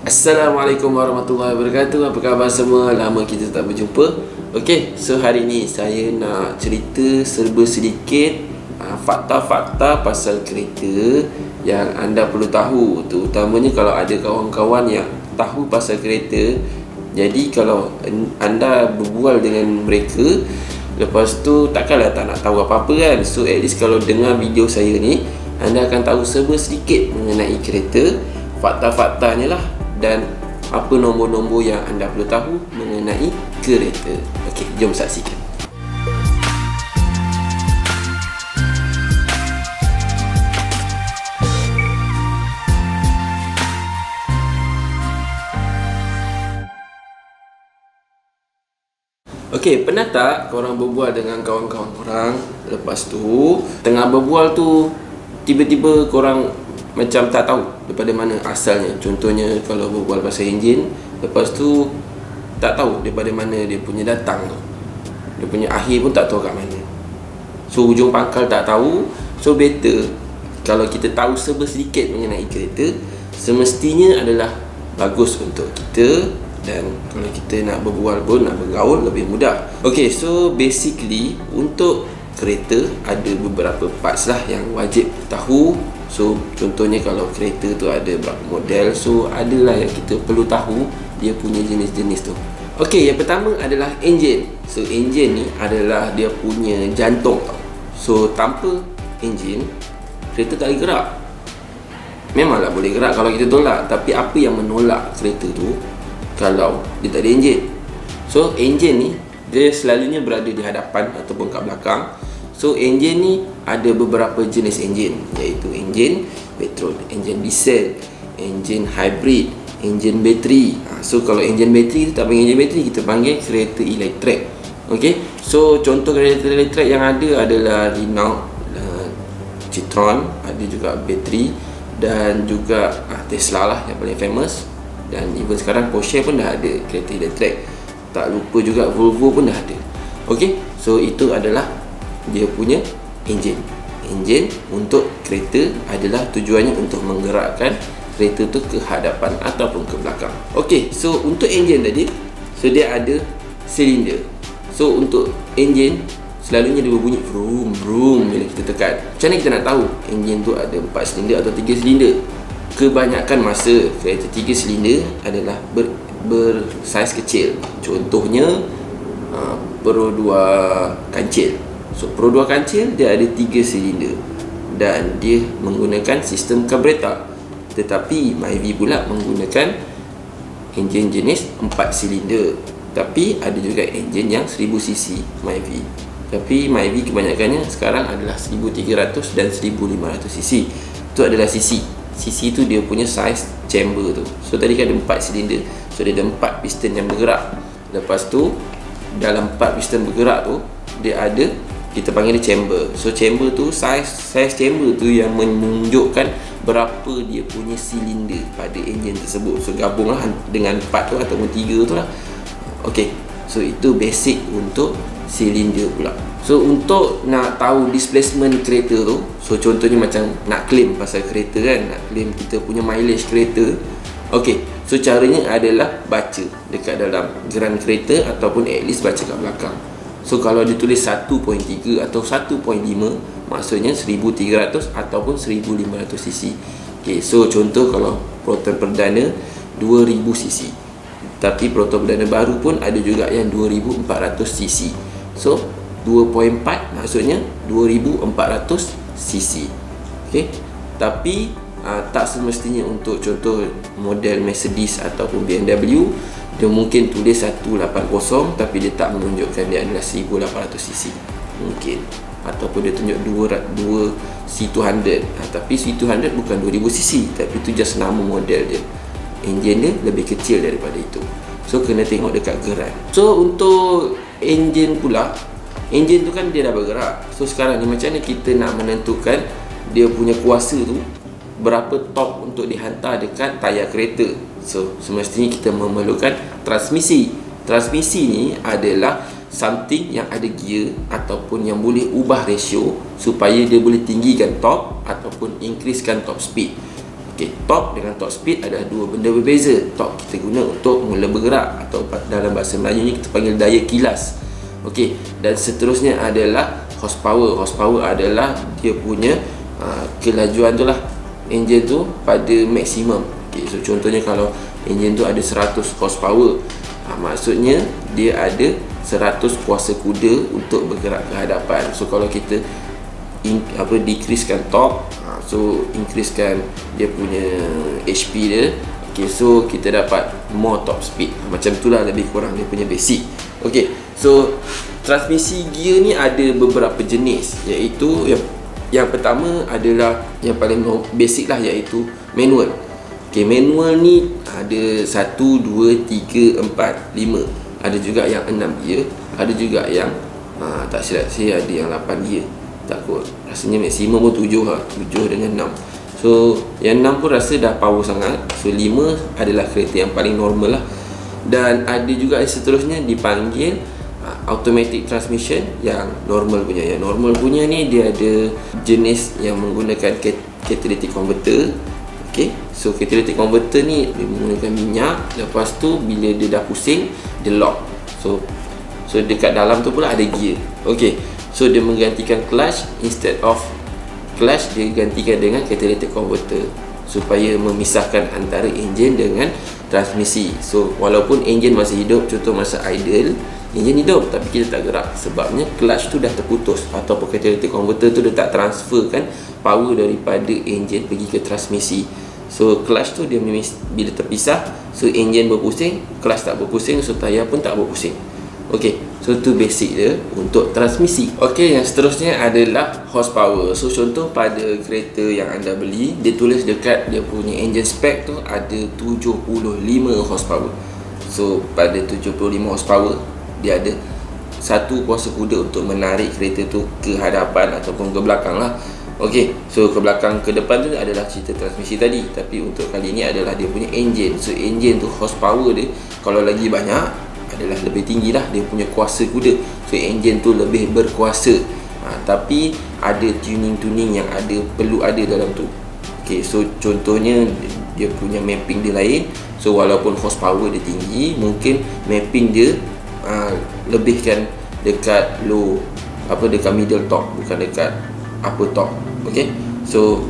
Assalamualaikum warahmatullahi wabarakatuh. Apa khabar semua? Lama kita tak berjumpa. Okey, so hari ni saya nak cerita serba sedikit fakta-fakta pasal kereta yang anda perlu tahu. Terutamanya kalau ada kawan-kawan yang tahu pasal kereta. Jadi kalau anda berbual dengan mereka, lepas tu takkanlah tak nak tahu apa-apa kan. So at least kalau dengar video saya ni, anda akan tahu serba sedikit mengenai kereta, fakta-faktanya lah, dan apa nombor-nombor yang anda perlu tahu mengenai kereta. Okey, jom saksikan. Okey, pernah tak korang berbual dengan kawan-kawan korang, lepas tu tengah berbual tu tiba-tiba korang macam tak tahu daripada mana asalnya. Contohnya kalau berbual pasal enjin, lepas tu tak tahu daripada mana dia punya datang tu, dia punya akhir pun tak tahu kat mana. So ujung pangkal tak tahu. So better kalau kita tahu serba sedikit mengenai kereta, semestinya adalah bagus untuk kita. Dan kalau kita nak berbual pun, nak bergaul lebih mudah. Okay, so basically untuk kereta ada beberapa parts lah yang wajib tahu. So contohnya kalau kereta tu ada berapa model, so adalah yang kita perlu tahu dia punya jenis-jenis tu. Okay, yang pertama adalah enjin. So enjin ni adalah dia punya jantung tau. So tanpa enjin, kereta tak boleh gerak. Memanglah boleh gerak kalau kita tolak, tapi apa yang menolak kereta tu kalau dia tak ada enjin? So enjin ni dia selalunya berada di hadapan ataupun kat belakang. So enjin ni ada beberapa jenis enjin, iaitu enjin petrol, enjin diesel, enjin hybrid, enjin bateri. So kalau enjin bateri kita tak panggil enjin bateri, kita panggil kereta elektrik. Okey, so contoh kereta elektrik yang ada adalah Renault, Citroen, ada juga bateri, dan juga Tesla lah yang paling famous. Dan even sekarang Porsche pun dah ada kereta elektrik. Tak lupa juga Volvo pun dah ada. Okey, so itu adalah dia punya enjin. Enjin untuk kereta adalah tujuannya untuk menggerakkan kereta tu ke hadapan ataupun ke belakang. Okey, so untuk enjin tadi, so dia ada silinder. So untuk enjin selalunya dia berbunyi vroom vroom bila kita tekan. Macam mana kita nak tahu enjin tu ada 4 silinder atau 3 silinder? Kebanyakan masa kereta 3 silinder adalah bersaiz kecil. Contohnya Pro 2 kancil. So Pro 2 kancil dia ada 3 silinder dan dia menggunakan sistem carburetor. Tetapi Myvi pula menggunakan enjin jenis 4 silinder. Tapi ada juga enjin yang 1000cc Myvi. Tapi Myvi kebanyakannya sekarang adalah 1300 dan 1500cc. Itu adalah cc. Cc tu dia punya size chamber tu. So tadi kan ada 4 silinder. So dia ada 4 piston yang bergerak. Lepas tu dalam 4 piston bergerak tu dia ada, kita panggil dia chamber. So chamber tu size chamber tu yang menunjukkan berapa dia punya silinder pada enjin tersebut. So gabunglah dengan 4 tu ataupun 3 tu lah. Okay, so itu basic untuk silinder pula. So untuk nak tahu displacement kereta tu, so contohnya macam nak claim pasal kereta kan, nak claim kita punya mileage kereta. Okay, so caranya adalah baca dekat dalam geran kereta ataupun at least baca kat belakang. So kalau ditulis 1.3 atau 1.5, maksudnya 1300 ataupun 1500cc. Okay, so contoh kalau Proton perdana 2000cc, tapi Proton perdana baru pun ada juga yang 2400cc. So 2.4 maksudnya 2400cc. Okey. Tapi tak semestinya untuk contoh model Mercedes ataupun BMW dia mungkin tulis 180 tapi dia tak menunjukkan dia adalah 1800cc. Mungkin ataupun dia tunjuk 2 C200. Tapi C200 bukan 2000cc, tapi itu just nama model dia. Enjin dia lebih kecil daripada itu. So kena tengok dekat geran. So untuk enjin pula, enjin tu kan dia dah bergerak. So sekarang ni macam mana kita nak menentukan dia punya kuasa tu berapa top untuk dihantar dekat tayar kereta? So semestinya kita memerlukan transmisi. Transmisi ni adalah something yang ada gear ataupun yang boleh ubah ratio supaya dia boleh tinggikan top ataupun increasekan top speed. Okey, torque dengan torque speed adalah dua benda berbeza. Torque kita guna untuk mula bergerak, atau dalam bahasa Melayu ni kita panggil daya kilas. Okey, dan seterusnya adalah horsepower. Horsepower adalah dia punya kelajuan tu lah, enjin tu pada maksimum. Okey, so contohnya kalau enjin tu ada 100 horsepower, maksudnya dia ada 100 kuasa kuda untuk bergerak ke hadapan. So kalau kita decreasekan torque, so increasekan dia punya HP dia, okay, so kita dapat more top speed. Macam itulah lebih kurang dia punya basic. Okay, so transmisi gear ni ada beberapa jenis, iaitu yang pertama adalah yang paling basic lah, iaitu manual. Okay, manual ni ada 1, 2, 3, 4, 5. Ada juga yang 6 gear, ada juga yang tak silap saya ada yang 8 gear. Tak kot, rasanya maksimum pun 7 lah, 7 dengan 6. So yang 6 pun rasa dah power sangat. So 5 adalah kereta yang paling normal lah. Dan ada juga yang seterusnya dipanggil automatic transmission yang normal punya. Yang normal punya ni dia ada jenis yang menggunakan catalytic converter. Okay, so catalytic converter ni dia menggunakan minyak. Lepas tu bila dia dah pusing, dia lock. So dekat dalam tu pula ada gear. Okay, so dia menggantikan clutch, instead of clutch dia gantikan dengan catalytic converter supaya memisahkan antara enjin dengan transmisi. So walaupun enjin masih hidup, contoh masa idle enjin hidup tapi kita tak gerak, sebabnya clutch tu dah terputus, ataupun catalytic converter tu dia tak transferkan power daripada enjin pergi ke transmisi. So clutch tu dia bila terpisah, so enjin berpusing, clutch tak berpusing, so tayar pun tak berpusing. Okey, so tu basic dia untuk transmisi. Okey, yang seterusnya adalah horsepower. So contoh pada kereta yang anda beli, dia tulis dekat dia punya engine spec tu ada 75 horsepower. So pada 75 horsepower dia ada satu kuasa kuda untuk menarik kereta tu ke hadapan ataupun ke belakang lah. Okey, so ke belakang ke depan tu adalah cerita transmisi tadi, tapi untuk kali ni adalah dia punya engine. So engine tu horsepower dia kalau lagi banyak adalah lebih tinggi lah dia punya kuasa kuda. So engine tu lebih berkuasa, tapi ada tuning-tuning yang perlu ada dalam tu. Okay, so contohnya dia punya mapping dia lain. So walaupun horsepower dia tinggi, mungkin mapping dia lebihkan dekat low, dekat middle torque, bukan dekat upper torque. Okay, so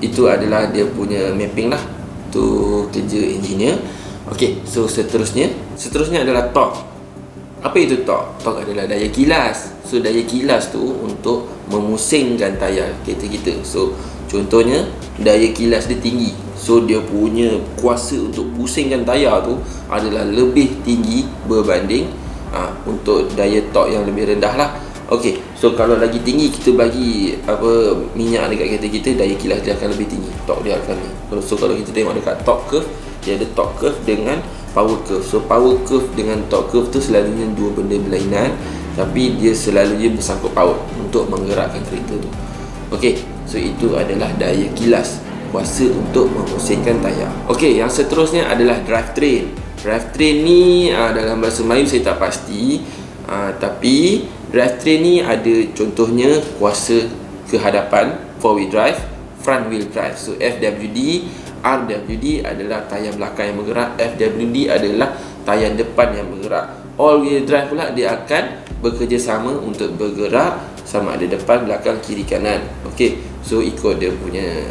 itu adalah dia punya mapping lah, tu kerja engineer. Okey, so seterusnya adalah torque. Apa itu torque? Torque adalah daya kilas. So daya kilas tu untuk memusingkan tayar kereta kita. So contohnya daya kilas dia tinggi, so dia punya kuasa untuk pusingkan tayar tu adalah lebih tinggi berbanding untuk daya torque yang lebih rendah lah. Okey, so kalau lagi tinggi kita bagi minyak dekat kereta kita, daya kilas dia akan lebih tinggi, torque dia akan ni. So kalau kita tengok dekat torque curve, dia ada torque curve dengan power curve. So power curve dengan torque curve tu selalunya dua benda berlainan, tapi dia selalunya bersangkut paut untuk menggerakkan kereta tu. Okey, so itu adalah daya kilas, kuasa untuk memusingkan tayar. Okey, yang seterusnya adalah drivetrain. Drivetrain ni dalam bahasa Melayu saya tak pasti, tapi drivetrain ni ada contohnya kuasa ke hadapan, 4-wheel drive, front wheel drive. So FWD, RWD adalah tayar belakang yang bergerak, FWD adalah tayar depan yang bergerak. All wheel drive pula dia akan bekerjasama untuk bergerak sama ada depan, belakang, kiri, kanan. Okey, so ikut dia punya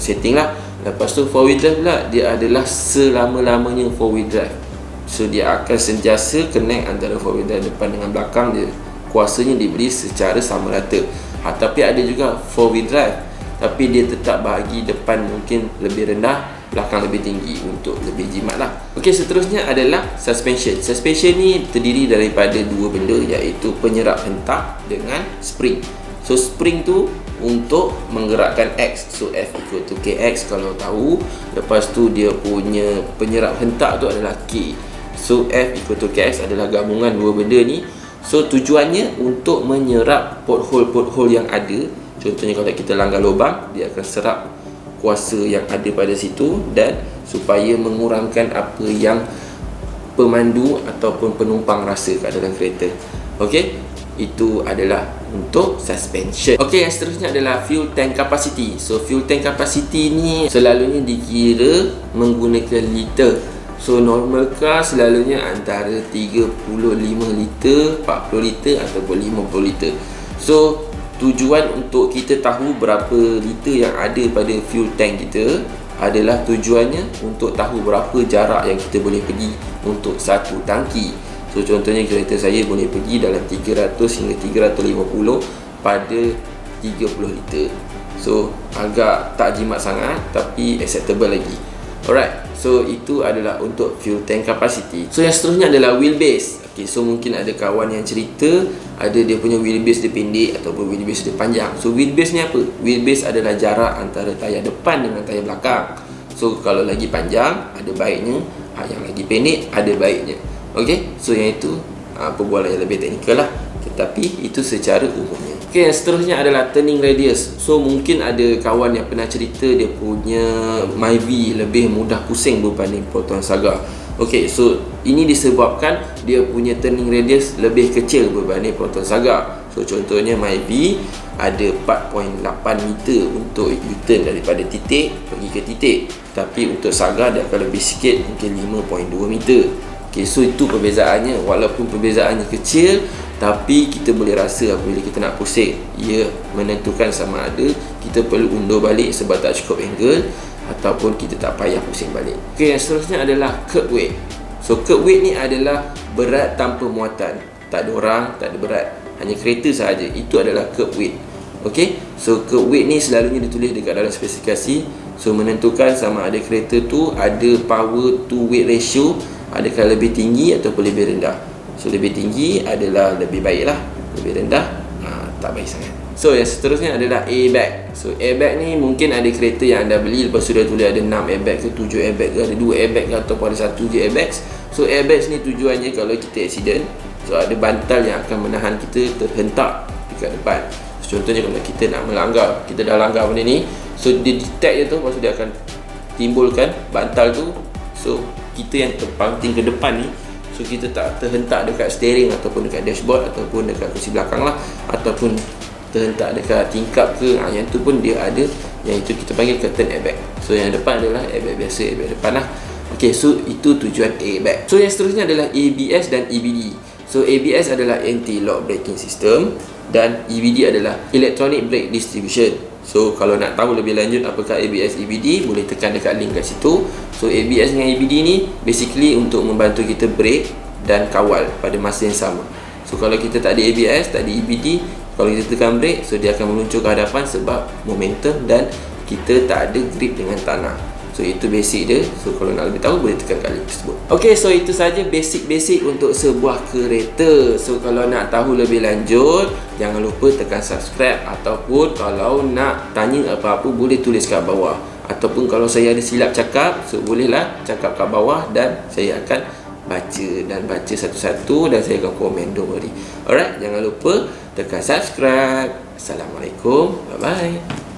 setting lah. Lepas tu 4-wheel drive pula dia adalah selama-lamanya 4-wheel drive. So dia akan sentiasa connect antara 4-wheel drive depan dengan belakang dia. Kuasanya diberi secara sama rata. Tapi ada juga 4-wheel drive tapi dia tetap bahagi depan mungkin lebih rendah, belakang lebih tinggi untuk lebih jimat lah. Okey, seterusnya adalah suspension. Suspension ni terdiri daripada dua benda, iaitu penyerap hentak dengan spring. So spring tu untuk menggerakkan X, so F equal to KX kalau tahu. Lepas tu dia punya penyerap hentak tu adalah K. So F equal to KX adalah gabungan dua benda ni. So tujuannya untuk menyerap pothole-pothole yang ada. Contohnya kalau kita langgar lubang, dia akan serap kuasa yang ada pada situ, dan supaya mengurangkan apa yang pemandu ataupun penumpang rasa kat dalam kereta. Okey, itu adalah untuk suspension. Okey, yang seterusnya adalah fuel tank capacity. So fuel tank capacity ni selalunya dikira menggunakan liter. So normal car selalunya antara 35 liter, 40 liter ataupun 50 liter. So tujuan untuk kita tahu berapa liter yang ada pada fuel tank kita adalah tujuannya untuk tahu berapa jarak yang kita boleh pergi untuk satu tangki. So contohnya kereta saya boleh pergi dalam 300 hingga 350 pada 30 liter. So agak tak jimat sangat tapi acceptable lagi. Alright, so itu adalah untuk fuel tank capacity. So yang seterusnya adalah wheelbase. Okay, so mungkin ada kawan yang cerita ada dia punya wheelbase dia pendek ataupun wheelbase dia panjang. So wheelbase ni apa? Wheelbase adalah jarak antara tayar depan dengan tayar belakang. So kalau lagi panjang ada baiknya, yang lagi pendek ada baiknya. Okey, so yang itu perbualan yang lebih teknikal lah, tetapi itu secara umumnya. Okey, yang seterusnya adalah turning radius. So mungkin ada kawan yang pernah cerita dia punya Myvi lebih mudah pusing berbanding Proton Saga. Okey, so ini disebabkan dia punya turning radius lebih kecil berbanding Proton Saga. So contohnya Myvi ada 4.8 meter untuk U-turn daripada titik pergi ke titik, tapi untuk Saga dia akan lebih sikit, mungkin 5.2 meter. Okay, so itu perbezaannya. Walaupun perbezaannya kecil, tapi kita boleh rasa apabila kita nak pusing, ia menentukan sama ada kita perlu undur balik sebab tak cukup angle ataupun kita tak payah pusing balik. Okay, yang seterusnya adalah curb weight. So curb weight ni adalah berat tanpa muatan. Tak ada orang, tak ada berat, hanya kereta sahaja. Itu adalah curb weight. Okay, so curb weight ni selalunya ditulis dekat dalam spesifikasi. So menentukan sama ada kereta tu ada power to weight ratio, adakah lebih tinggi ataupun lebih rendah. So lebih tinggi adalah lebih baik lah, lebih rendah tak baik sangat. So yang seterusnya adalah airbag. So airbag ni mungkin ada kereta yang anda beli lepas tu dia tulis ada 6 airbag ke 7 airbag ke, ada 2 airbag ke ataupun ada 1 je airbags. So airbags ni tujuannya kalau kita accident, so ada bantal yang akan menahan kita terhentak dekat depan. So contohnya kalau kita nak melanggar, kita dah langgar benda ni, so dia detect je tu, lepas tu dia akan timbulkan bantal tu. So kita yang terpancing ke depan ni, so kita tak terhentak dekat steering ataupun dekat dashboard ataupun dekat kursi belakang lah, ataupun terhentak dekat tingkap ke, yang tu pun dia ada, yang itu kita panggil curtain airbag. So yang depan adalah airbag biasa, airbag depan lah. Ok, so itu tujuan airbag. So yang seterusnya adalah ABS dan EBD. So ABS adalah anti-lock braking system dan EBD adalah electronic brake distribution. So kalau nak tahu lebih lanjut apakah ABS EBD, boleh tekan dekat link kat situ. So ABS dengan EBD ni basically untuk membantu kita brake dan kawal pada masa yang sama. So kalau kita tak ada ABS, tak ada EBD, kalau kita tekan brake, so dia akan meluncur ke hadapan sebab momentum dan kita tak ada grip dengan tanah. So itu basic dia. So kalau nak lebih tahu boleh tekan kat link tersebut. Ok, so itu saja basic-basic untuk sebuah kereta. So kalau nak tahu lebih lanjut, jangan lupa tekan subscribe, ataupun kalau nak tanya apa-apa boleh tulis kat bawah, ataupun kalau saya ada silap cakap, so bolehlah cakap kat bawah dan saya akan baca satu-satu dan saya akan komen, don't worry. Alright, jangan lupa tekan subscribe. Assalamualaikum, bye bye.